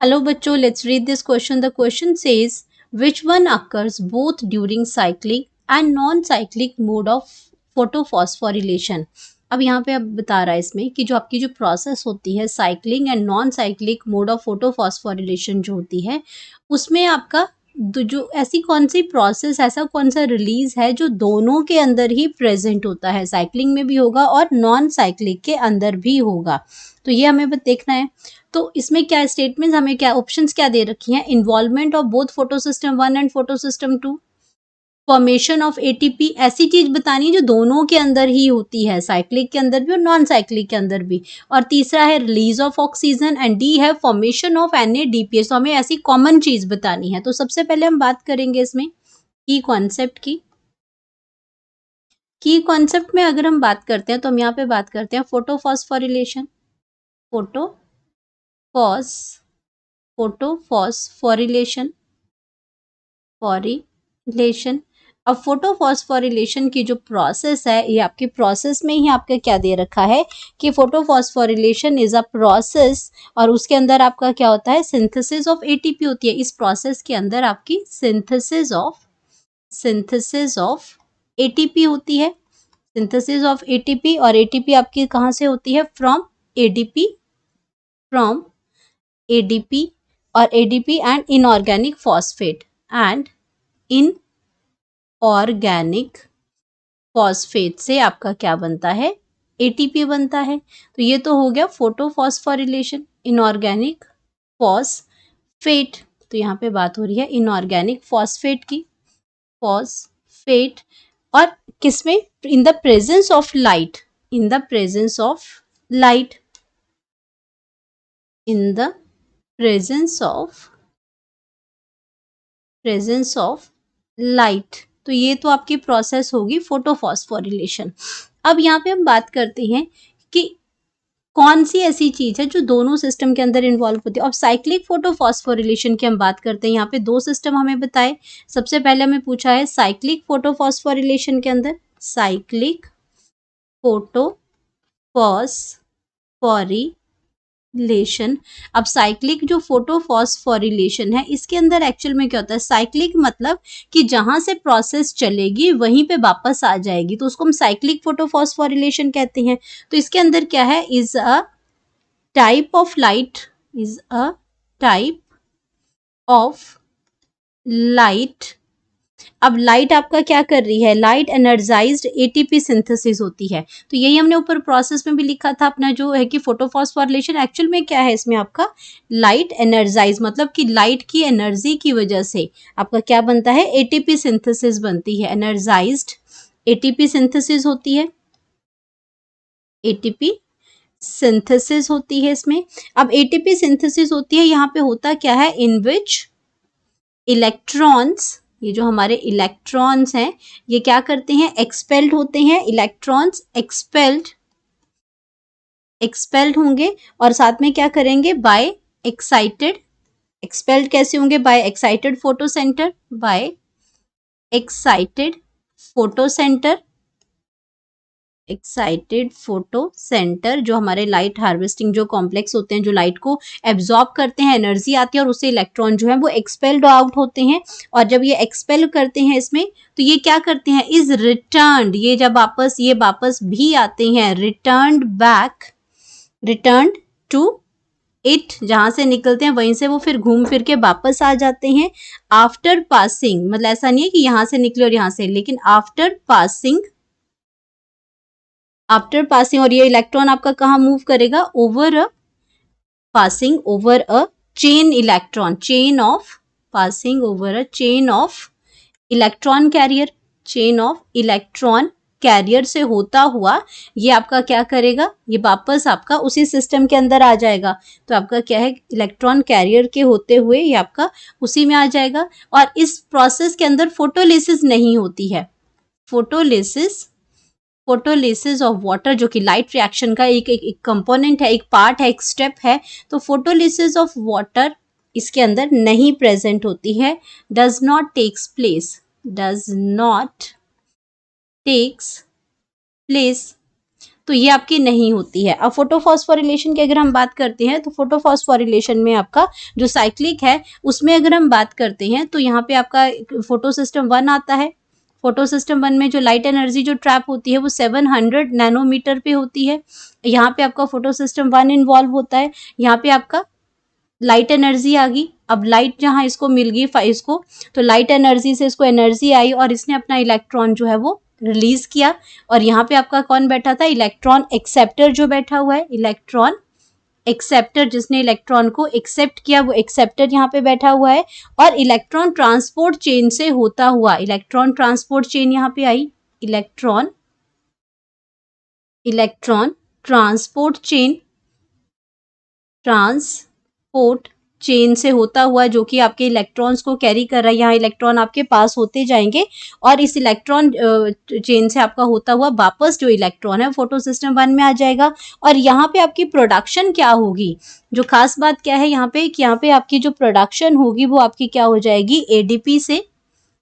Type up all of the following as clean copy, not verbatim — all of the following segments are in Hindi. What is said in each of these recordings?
Hello बच्चों, let's read this question. The question says which one occurs both during cyclic and non-cyclic mode of photophosphorylation. अब यहाँ पे अब बता रहा है इसमें कि जो आपकी जो प्रोसेस होती है cycling and non cyclic mode of photophosphorylation जो होती है उसमें आपका जो ऐसी कौन सी प्रोसेस ऐसा कौन सा रिलीज है जो दोनों के अंदर ही प्रेजेंट होता है, साइक्लिंग में भी होगा और नॉन साइक्लिक के अंदर भी होगा. तो ये हमें देखना है. तो इसमें क्या स्टेटमेंट्स हमें क्या ऑप्शंस क्या दे रखी हैं. Involvement of both photosystem 1 and photosystem 2, formation of ATP, ऐसी चीज बतानी है जो दोनों के अंदर ही होती है, साइक्लिक के अंदर भी और नॉन साइक्लिक के अंदर भी. और तीसरा है release of oxygen and D है फॉर्मेशन ऑफ NADPH. तो हमें ऐसी कॉमन चीज बतानी है. तो सबसे पहले हम बात करेंगे इसमें की कॉन्सेप्ट की. की कॉन्सेप्ट में अगर हम बात करते हैं तो हम यहाँ पे बात करते हैं फोटोफॉस्फोरिलेशन, फोटोफॉस्फोरिलेशन. अब फोटोफॉस्फोरिलेशन की जो प्रोसेस है ये आपकी प्रोसेस में ही आपका क्या दे रखा है कि फोटोफॉस्फोरिलेशन इज अ प्रोसेस और उसके अंदर आपका क्या होता है सिंथेसिस ऑफ एटीपी होती है. इस प्रोसेस के अंदर आपकी सिंथेसिस ऑफ एटीपी होती है. सिंथेसिस ऑफ एटीपी और एटीपी आपकी कहाँ से होती है फ्रॉम ADP और ADP and inorganic phosphate inorganic phosphate से आपका क्या बनता है ATP बनता है. तो ये तो हो गया फोटोफॉस्फोरिलेशन, इनऑर्गेनिक फॉस्फेट. तो यहाँ पे बात हो रही है इनऑर्गेनिक फॉस्फेट की, फॉस्फेट. और किसमें in the presence of light, in the presence of light. तो ये तो आपकी प्रोसेस होगी फोटोफॉस्फोरिलेशन. अब यहाँ पे हम बात करते हैं कि कौन सी ऐसी चीज है जो दोनों सिस्टम के अंदर इन्वॉल्व होती है. अब साइक्लिक फोटोफॉस्फोरिलेशन की हम बात करते हैं. यहाँ पे दो सिस्टम हमें बताए. सबसे पहले हमें पूछा है साइक्लिक फोटोफॉस्फोरिलेशन के अंदर साइक्लिक फोटोफॉस्फोरिलेशन. अब साइक्लिक जो फोटोफॉस्फोरिलेशन है इसके अंदर एक्चुअल में क्या होता है, साइक्लिक मतलब कि जहां से प्रोसेस चलेगी वहीं पे वापस आ जाएगी, तो उसको हम साइक्लिक फोटोफॉस्फोरिलेशन कहते हैं. तो इसके अंदर क्या है, is a type of light. अब लाइट आपका क्या कर रही है, लाइट एनर्जाइज्ड एटीपी सिंथेसिस होती है. तो यही हमने ऊपर प्रोसेस में भी लिखा था अपना जो है कि फोटोफॉस्फोरिलेशन एक्चुअल में क्या है, इसमें आपका लाइट एनर्जाइज मतलब कि लाइट की एनर्जी की वजह से आपका क्या बनता है, एटीपी सिंथेसिस बनती है. एनर्जाइज्ड एटीपी सिंथेसिस होती है, एटीपी सिंथेसिस होती है इसमें. अब एटीपी सिंथेसिस होती है, यहाँ पे होता क्या है, इन विच इलेक्ट्रॉन्स, ये जो हमारे इलेक्ट्रॉन्स हैं ये क्या करते हैं, एक्सपेल्ड होते हैं. इलेक्ट्रॉन्स एक्सपेल्ड होंगे और साथ में क्या करेंगे, बाय एक्साइटेड. एक्सपेल्ड कैसे होंगे, बाय एक्साइटेड फोटोसेंटर, बाय एक्साइटेड फोटोसेंटर जो हमारे लाइट हार्वेस्टिंग जो कॉम्प्लेक्स होते हैं, जो लाइट को एब्जॉर्ब करते हैं, एनर्जी आती है और उससे इलेक्ट्रॉन जो है वो एक्सपेल्ड आउट होते हैं. और जब ये एक्सपेल करते हैं इसमें तो ये क्या करते हैं, इज रिटर्न्ड, ये जब वापस भी आते हैं, रिटर्न्ड टू इट, जहां से निकलते हैं वहीं से वो फिर घूम फिर के वापस आ जाते हैं. आफ्टर पासिंग, मतलब ऐसा नहीं है कि यहां से निकले और यहां से, लेकिन आफ्टर पासिंग, और ये इलेक्ट्रॉन आपका कहाँ मूव करेगा, over a chain electron, chain of electron carrier से होता हुआ ये आपका क्या करेगा, ये वापस आपका उसी सिस्टम के अंदर आ जाएगा. तो आपका क्या है, इलेक्ट्रॉन कैरियर के होते हुए ये आपका उसी में आ जाएगा. और इस प्रोसेस के अंदर फोटोलिसिस नहीं होती है. फोटोलिसिस ऑफ वाटर जो कि लाइट रिएक्शन का एक कंपोनेंट है, एक पार्ट है, एक स्टेप है. तो फोटोलिसिस ऑफ वाटर इसके अंदर नहीं प्रेजेंट होती है. Does not takes place. तो ये आपकी नहीं होती है। अब फोटोफॉस्फोरिलेशन की अगर हम बात करते हैं तो फोटोफॉस्फोरिलेशन में आपका जो साइक्लिक है उसमें अगर हम बात करते हैं तो यहाँ पे आपका फोटो सिस्टम 1 आता है। फोटो सिस्टम 1 में जो लाइट एनर्जी जो ट्रैप होती है वो 700 नैनोमीटर पे होती है। यहाँ पे आपका फोटो सिस्टम 1 इन्वॉल्व होता है। यहाँ पे आपका लाइट एनर्जी आ गई। अब लाइट जहाँ इसको मिल गई इसको, तो लाइट एनर्जी से इसको एनर्जी आई और इसने अपना इलेक्ट्रॉन जो है वो रिलीज किया। और यहाँ पे आपका कौन बैठा था, इलेक्ट्रॉन एक्सेप्टर जो बैठा हुआ है, इलेक्ट्रॉन एक्सेप्टर जिसने इलेक्ट्रॉन को एक्सेप्ट किया वो एक्सेप्टर यहाँ पे बैठा हुआ है। और इलेक्ट्रॉन ट्रांसपोर्ट चेन से होता हुआ, इलेक्ट्रॉन ट्रांसपोर्ट चेन यहाँ पे आई, इलेक्ट्रॉन ट्रांसपोर्ट चेन से होता हुआ जो कि आपके इलेक्ट्रॉन्स को कैरी कर रहा है। यहाँ इलेक्ट्रॉन आपके पास होते जाएंगे और इस इलेक्ट्रॉन चेन से आपका होता हुआ वापस जो इलेक्ट्रॉन है फोटो सिस्टम 1 में आ जाएगा। और यहाँ पे आपकी प्रोडक्शन क्या होगी, जो खास बात क्या है यहाँ पे कि यहाँ पे आपकी जो प्रोडक्शन होगी वो आपकी क्या हो जाएगी, एडीपी से।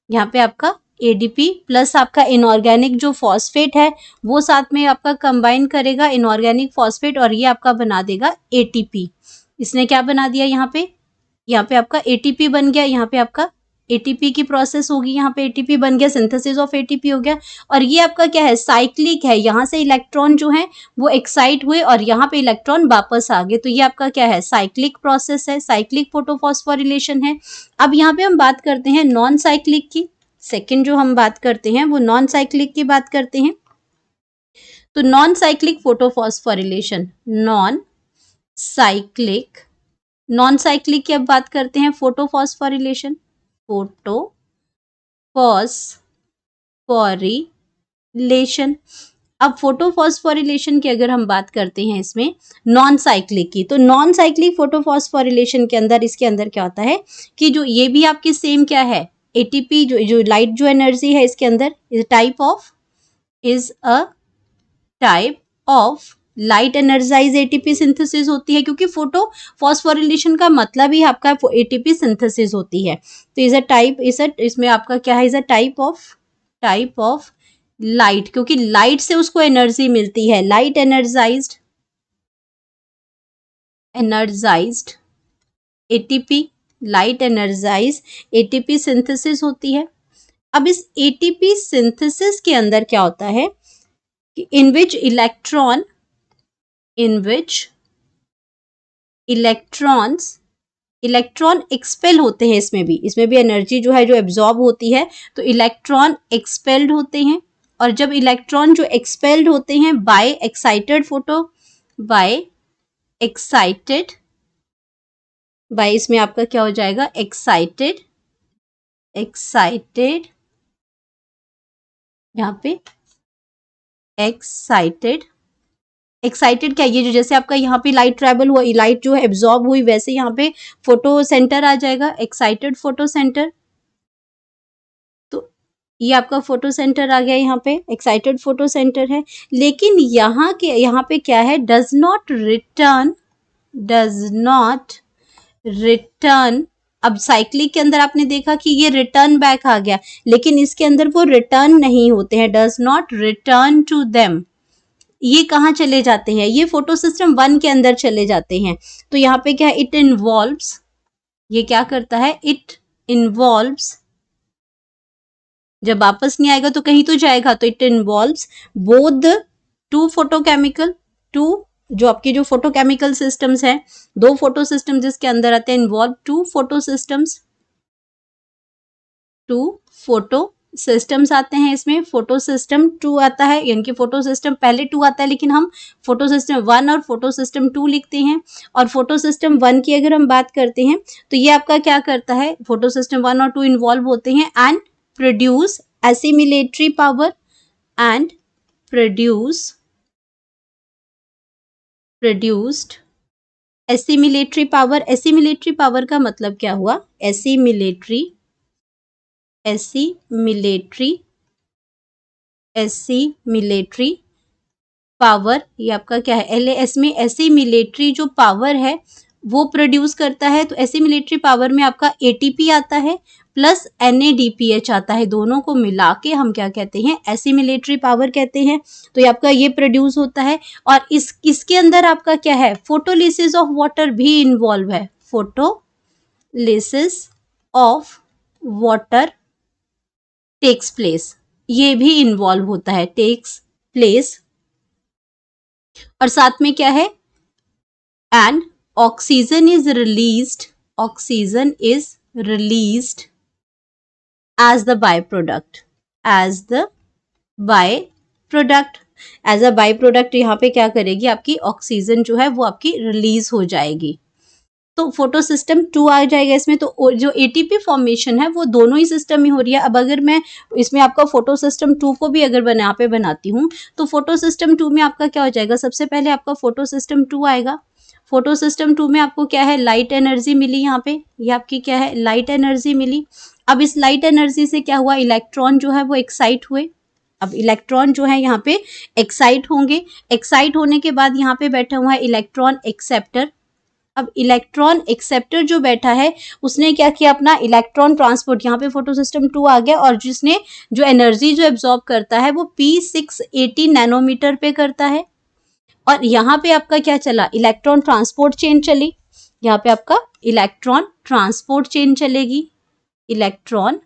यहाँ पे आपका एडीपी प्लस आपका इनऑर्गेनिक जो फॉस्फेट है वो साथ में आपका कंबाइन करेगा, इनऑर्गेनिक फॉस्फेट, और ये आपका बना देगा एटीपी। इसने क्या बना दिया, यहाँ पे आपका एटीपी बन गया। यहाँ पे आपका एटीपी की प्रोसेस होगी, यहाँ पे एटीपी बन गया, सिंथेसिस ऑफ एटीपी हो गया। और ये आपका क्या है, साइक्लिक है। यहाँ से इलेक्ट्रॉन जो है वो एक्साइट हुए और यहाँ पे इलेक्ट्रॉन वापस आ गए, तो ये आपका क्या है, साइक्लिक प्रोसेस है, साइक्लिक फोटोफॉस्फोरिलेशन है। अब यहाँ पे हम बात करते हैं नॉन साइक्लिक की। सेकेंड जो हम बात करते हैं वो नॉन साइक्लिक की बात करते हैं। तो non cyclic photophosphorylation, non cyclic की अब बात करते हैं फोटोफॉस्फोरिलेशन, फोटोफॉस्फोरिलेशन। अब फोटोफॉस्फोरिलेशन की अगर हम बात करते हैं इसमें नॉन साइक्लिक की, तो नॉन साइक्लिक फोटोफॉस्फोरिलेशन के अंदर इसके अंदर क्या होता है कि जो ये भी आपकी सेम क्या है, एटीपी जो लाइट जो एनर्जी है इसके अंदर is a type of light energise ATP synthesis होती है, क्योंकि फोटो फॉस्फोरिलेशन का मतलब ही आपका एटीपी सिंथेसिस होती है। तो इसमें आपका क्या है, is a type of light, क्योंकि लाइट से उसको एनर्जी मिलती है। Light energised ATP, light energise ATP synthesis होती है। अब इस एटीपी सिंथेसिस के अंदर क्या होता है, in which इलेक्ट्रॉन एक्सपेल होते हैं। इसमें भी एनर्जी जो है जो एब्जॉर्ब होती है, तो इलेक्ट्रॉन एक्सपेल्ड होते हैं। और जब इलेक्ट्रॉन जो एक्सपेल्ड होते हैं बाय इसमें आपका क्या हो जाएगा, एक्साइटेड यहाँ पे एक्साइटेड क्या, ये जो जैसे आपका यहाँ पे लाइट ट्रेवल हुआ, लाइट जो है एब्जॉर्ब हुई, वैसे यहाँ पे फोटो सेंटर आ जाएगा, एक्साइटेड फोटो सेंटर। तो ये आपका फोटो सेंटर आ गया, यहाँ पे एक्साइटेड फोटो सेंटर है। लेकिन यहाँ पे क्या है, डज नॉट रिटर्न। अब साइक्लिक के अंदर आपने देखा कि ये रिटर्न बैक आ गया, लेकिन इसके अंदर वो रिटर्न नहीं होते हैं, does not return to them. ये कहाँ चले जाते हैं, ये फोटो सिस्टम 1 के अंदर चले जाते हैं। तो यहाँ पे क्या है, इट इन्वॉल्व्स, ये क्या करता है, इट इन्वॉल्व्स, जब वापस नहीं आएगा तो कहीं तो जाएगा, तो इट इन्वॉल्व्स बोथ जो आपके जो फोटोकेमिकल सिस्टम्स हैं, 2 फोटो सिस्टम जिसके अंदर आते हैं, इन्वॉल्व 2 फोटो सिस्टम्स आते हैं। इसमें फोटो सिस्टम 2 आता है, यानी कि फोटो सिस्टम पहले 2 आता है, लेकिन हम फोटो सिस्टम 1 और फोटो सिस्टम 2 लिखते हैं। और फोटो सिस्टम 1 की अगर हम बात करते हैं तो ये आपका क्या करता है, फोटो सिस्टम 1 और 2 इन्वॉल्व होते हैं and produce assimilatory power and produced assimilatory power. Assimilatory power का मतलब क्या हुआ, एसिमिलेटरी पावर, ये आपका क्या है, LAS में एसिमिलेटरी जो पावर है वो प्रोड्यूस करता है। तो एसिमिलेटरी पावर में आपका एटीपी आता है प्लस NADPH आता है, दोनों को मिला के हम क्या कहते हैं, एसिमिलेटरी पावर कहते हैं। तो ये आपका ये प्रोड्यूस होता है। और इसके अंदर आपका क्या है, फोटोलिसिस ऑफ वाटर भी इन्वॉल्व है। Photolysis of water takes place, ये भी इन्वॉल्व होता है, टेक्स प्लेस। और साथ में क्या है, and oxygen is released as the byproduct, as a byproduct यहाँ पे क्या करेगी, आपकी ऑक्सीजन जो है वो आपकी रिलीज हो जाएगी। तो फोटो सिस्टम 2 आ जाएगा इसमें। तो जो एटीपी फॉर्मेशन है वो दोनों ही सिस्टम में हो रही है। अब अगर मैं इसमें आपका फोटो सिस्टम 2 को भी अगर यहाँ पे बनाती हूँ तो फोटो सिस्टम 2 में आपका क्या हो जाएगा, सबसे पहले आपका फोटो सिस्टम 2 आएगा। फोटो सिस्टम 2 में आपको क्या है, लाइट एनर्जी मिली, यहाँ पे ये आपकी क्या है, लाइट एनर्जी मिली। अब इस लाइट एनर्जी से क्या हुआ, इलेक्ट्रॉन जो है वो एक्साइट हुए। अब इलेक्ट्रॉन जो है यहाँ पे एक्साइट होंगे। एक्साइट होने के बाद यहाँ पे बैठा हुआ है इलेक्ट्रॉन एक्सेप्टर। अब इलेक्ट्रॉन एक्सेप्टर जो बैठा है उसने क्या किया, अपना इलेक्ट्रॉन ट्रांसपोर्ट, यहाँ पे फोटो सिस्टम 2 आ गया, और जिसने जो एनर्जी जो एब्जॉर्ब करता है वो P680 नैनोमीटर पे करता है। और यहाँ पे आपका क्या चला, इलेक्ट्रॉन ट्रांसपोर्ट चेन चली। यहाँ पे आपका इलेक्ट्रॉन ट्रांसपोर्ट चेन चलेगी। इलेक्ट्रॉन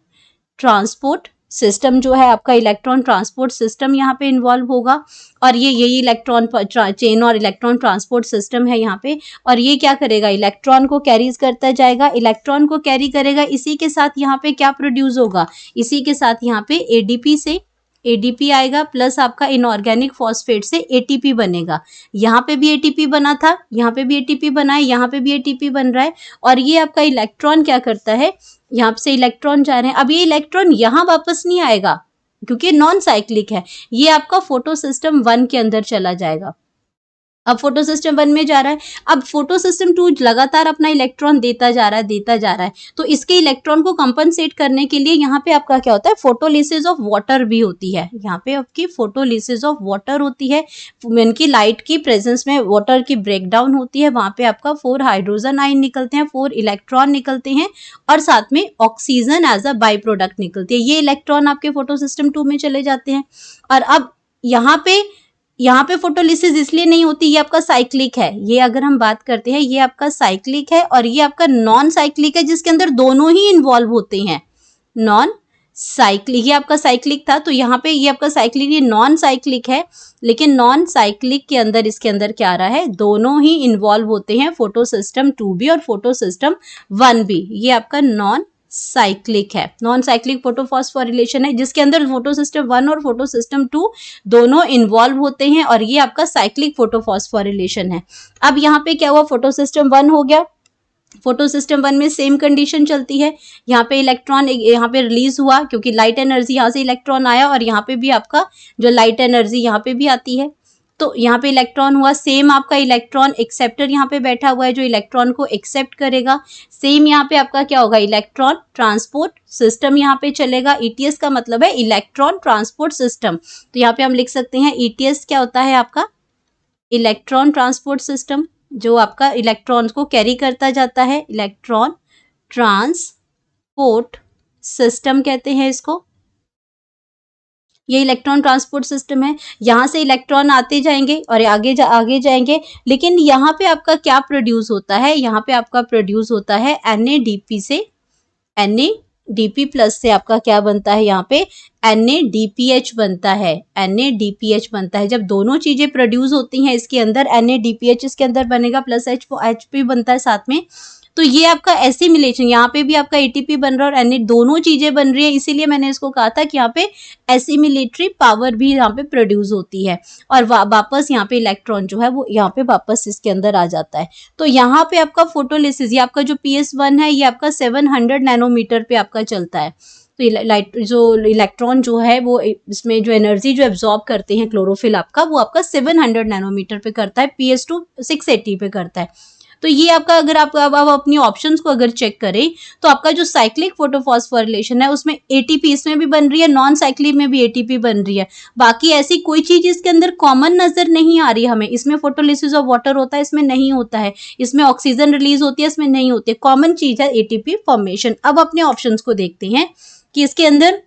ट्रांसपोर्ट सिस्टम जो है आपका, इलेक्ट्रॉन ट्रांसपोर्ट सिस्टम यहाँ पे इन्वॉल्व होगा। और ये यही इलेक्ट्रॉन चेन और इलेक्ट्रॉन ट्रांसपोर्ट सिस्टम है यहाँ पे। और ये क्या करेगा, इलेक्ट्रॉन को कैरीज करता जाएगा, इलेक्ट्रॉन को कैरी करेगा। इसी के साथ यहाँ पे क्या प्रोड्यूस होगा, इसी के साथ यहाँ पे एडीपी से एडीपी आएगा, प्लस आपका इनऑर्गेनिक फॉस्फेट से एटीपी बनेगा। यहाँ पे भी एटीपी बना था, यहाँ पे भी एटीपी बना है, यहाँ पे भी एटीपी बन रहा है। और ये आपका इलेक्ट्रॉन क्या करता है, यहाँ से इलेक्ट्रॉन जा रहे हैं। अब ये इलेक्ट्रॉन यहाँ वापस नहीं आएगा क्योंकि नॉन साइक्लिक है, ये आपका फोटो सिस्टम 1 के अंदर चला जाएगा। अब फोटो सिस्टम 1 में जा रहा है। अब फोटो सिस्टम 2 लगातार अपना इलेक्ट्रॉन देता जा रहा है। तो इसके इलेक्ट्रॉन को कंपनसेट करने के लिए यहाँ पे आपका क्या होता है, फोटोलिसिस ऑफ वाटर भी होती है। यहाँ पे आपकी फोटोलिसिस ऑफ वाटर होती है, इनकी लाइट की प्रेजेंस में वाटर की ब्रेकडाउन होती है। वहां पे आपका 4 हाइड्रोजन आयन निकलते हैं, 4 इलेक्ट्रॉन निकलते हैं, और साथ में oxygen as a by product निकलती है। ये इलेक्ट्रॉन आपके फोटो सिस्टम 2 में चले जाते हैं। और अब यहाँ पे फोटोलिसिस इसलिए नहीं होती, ये आपका साइक्लिक है। ये अगर हम बात करते हैं, ये आपका साइक्लिक है, और ये आपका नॉन साइक्लिक है जिसके अंदर दोनों ही इन्वॉल्व होते हैं। नॉन साइक्लिक, ये आपका साइक्लिक था, तो यहाँ पे ये आपका साइक्लिक, ये नॉन साइक्लिक है। लेकिन नॉन साइक्लिक के अंदर, इसके अंदर क्या आ रहा है, दोनों ही इन्वॉल्व होते हैं, फोटो सिस्टम 2 भी और फोटो सिस्टम 1 भी। ये आपका नॉन साइक्लिक है, नॉन साइक्लिक फोटोफॉस्फोरिलेशन है, जिसके अंदर फोटो सिस्टम 1 और फोटो सिस्टम 2 दोनों इन्वॉल्व होते हैं, और ये आपका साइक्लिक फोटोफॉस्फोरिलेशन है। अब यहाँ पे क्या हुआ, फोटो सिस्टम 1 हो गया। फोटो सिस्टम 1 में सेम कंडीशन चलती है। यहाँ पे इलेक्ट्रॉन यहाँ पे रिलीज हुआ क्योंकि लाइट एनर्जी यहाँ से इलेक्ट्रॉन आया, और यहाँ पे भी आपका जो लाइट एनर्जी यहाँ पे भी आती है। तो यहाँ पे इलेक्ट्रॉन हुआ, सेम आपका इलेक्ट्रॉन एक्सेप्टर यहाँ पे बैठा हुआ है जो इलेक्ट्रॉन को एक्सेप्ट करेगा। सेम यहाँ पे आपका क्या होगा, इलेक्ट्रॉन ट्रांसपोर्ट सिस्टम यहाँ पे चलेगा। ईटीएस का मतलब है इलेक्ट्रॉन ट्रांसपोर्ट सिस्टम। तो यहाँ पे हम लिख सकते हैं ईटीएस क्या होता है, आपका इलेक्ट्रॉन ट्रांसपोर्ट सिस्टम, जो आपका इलेक्ट्रॉन को कैरी करता जाता है। इलेक्ट्रॉन ट्रांसपोर्ट सिस्टम कहते हैं इसको। ये इलेक्ट्रॉन ट्रांसपोर्ट सिस्टम है। यहाँ से इलेक्ट्रॉन आते जाएंगे और आगे जाएंगे, लेकिन यहाँ पे आपका क्या प्रोड्यूस होता है, यहाँ पे आपका प्रोड्यूस होता है NADP से, NADP प्लस से आपका क्या बनता है, यहाँ पे NADPH बनता है। NADPH बनता है। जब दोनों चीजें प्रोड्यूस होती हैं इसके अंदर, NADPH इसके अंदर बनेगा, प्लस HP बनता है साथ में। तो ये आपका एसिमिलेशन, यहाँ पे भी आपका एटीपी बन रहा है और दोनों चीजें बन रही है, इसीलिए मैंने इसको कहा था कि यहाँ पे एसिमिलेटरी पावर भी यहाँ पे प्रोड्यूस होती है, और वापस यहाँ पे इलेक्ट्रॉन जो है वो यहाँ पे वापस इसके अंदर आ जाता है। तो यहाँ पे आपका फोटोलिसिस, ये आपका जो PS1 है ये आपका 700 नैनोमीटर पे आपका चलता है। तो लाइट जो इलेक्ट्रॉन जो है वो इसमें जो एनर्जी जो एब्जॉर्ब करते हैं क्लोरोफिल आपका, वो आपका 700 नैनोमीटर पे करता है, PS2 680 पे करता है। तो ये आपका अगर आप अपनी ऑप्शंस को अगर चेक करें तो आपका जो साइक्लिक फोटोफॉस्फोरिलेशन है उसमें एटीपी इसमें भी बन रही है, नॉन साइक्लिक में भी एटीपी बन रही है। बाकी ऐसी कोई चीज इसके अंदर कॉमन नजर नहीं आ रही है हमें। इसमें फोटोलिसिस ऑफ वाटर होता है, इसमें नहीं होता है। इसमें ऑक्सीजन रिलीज होती है, इसमें नहीं होती है। कॉमन चीज है एटीपी फॉर्मेशन। अब अपने ऑप्शंस को देखते हैं कि इसके अंदर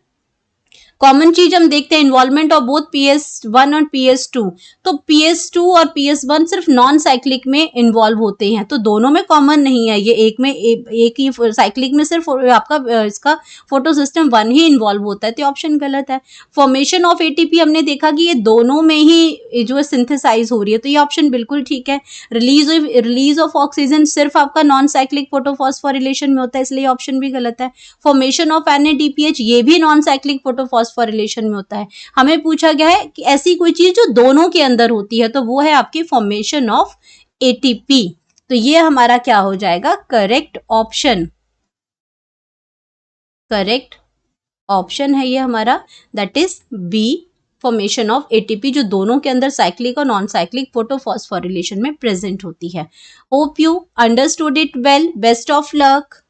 कॉमन चीज हम देखते हैं इन्वॉल्वमेंट ऑफ बोथ PS1 और PS2। तो PS2 और PS1 सिर्फ नॉन साइक्लिक में इन्वॉल्व होते हैं, तो दोनों में कॉमन नहीं है। ये एक में एक ही साइक्लिक में सिर्फ आपका इसका फोटो सिस्टम 1 ही इन्वॉल्व होता है, तो ऑप्शन गलत है। फॉर्मेशन ऑफ एटीपी हमने देखा कि ये दोनों में ही जो है सिंथेसाइज हो रही है, तो ये ऑप्शन बिल्कुल ठीक है। रिलीज ऑफ ऑक्सीजन सिर्फ आपका नॉन साइक्लिक फोटोफॉस्फोरिलेशन में होता है, इसलिए ऑप्शन भी गलत है। फॉर्मेशन ऑफ NADPH ये भी नॉन साइक्लिक फोटोफॉस्फोरिलेशन में होता है। हमें पूछा गया है कि ऐसी कोई चीज जो दोनों के अंदर होती है, तो वो है आपकी फॉर्मेशन ऑफ ATP। तो ये हमारा क्या हो जाएगा, करेक्ट ऑप्शन। करेक्ट ऑप्शन है ये हमारा, that is B, formation of ATP जो दोनों के अंदर साइक्लिक और नॉन साइक्लिक फोटोफॉस्फोरिलेशन में प्रेजेंट होती है। Hope you understood it well. Best of luck.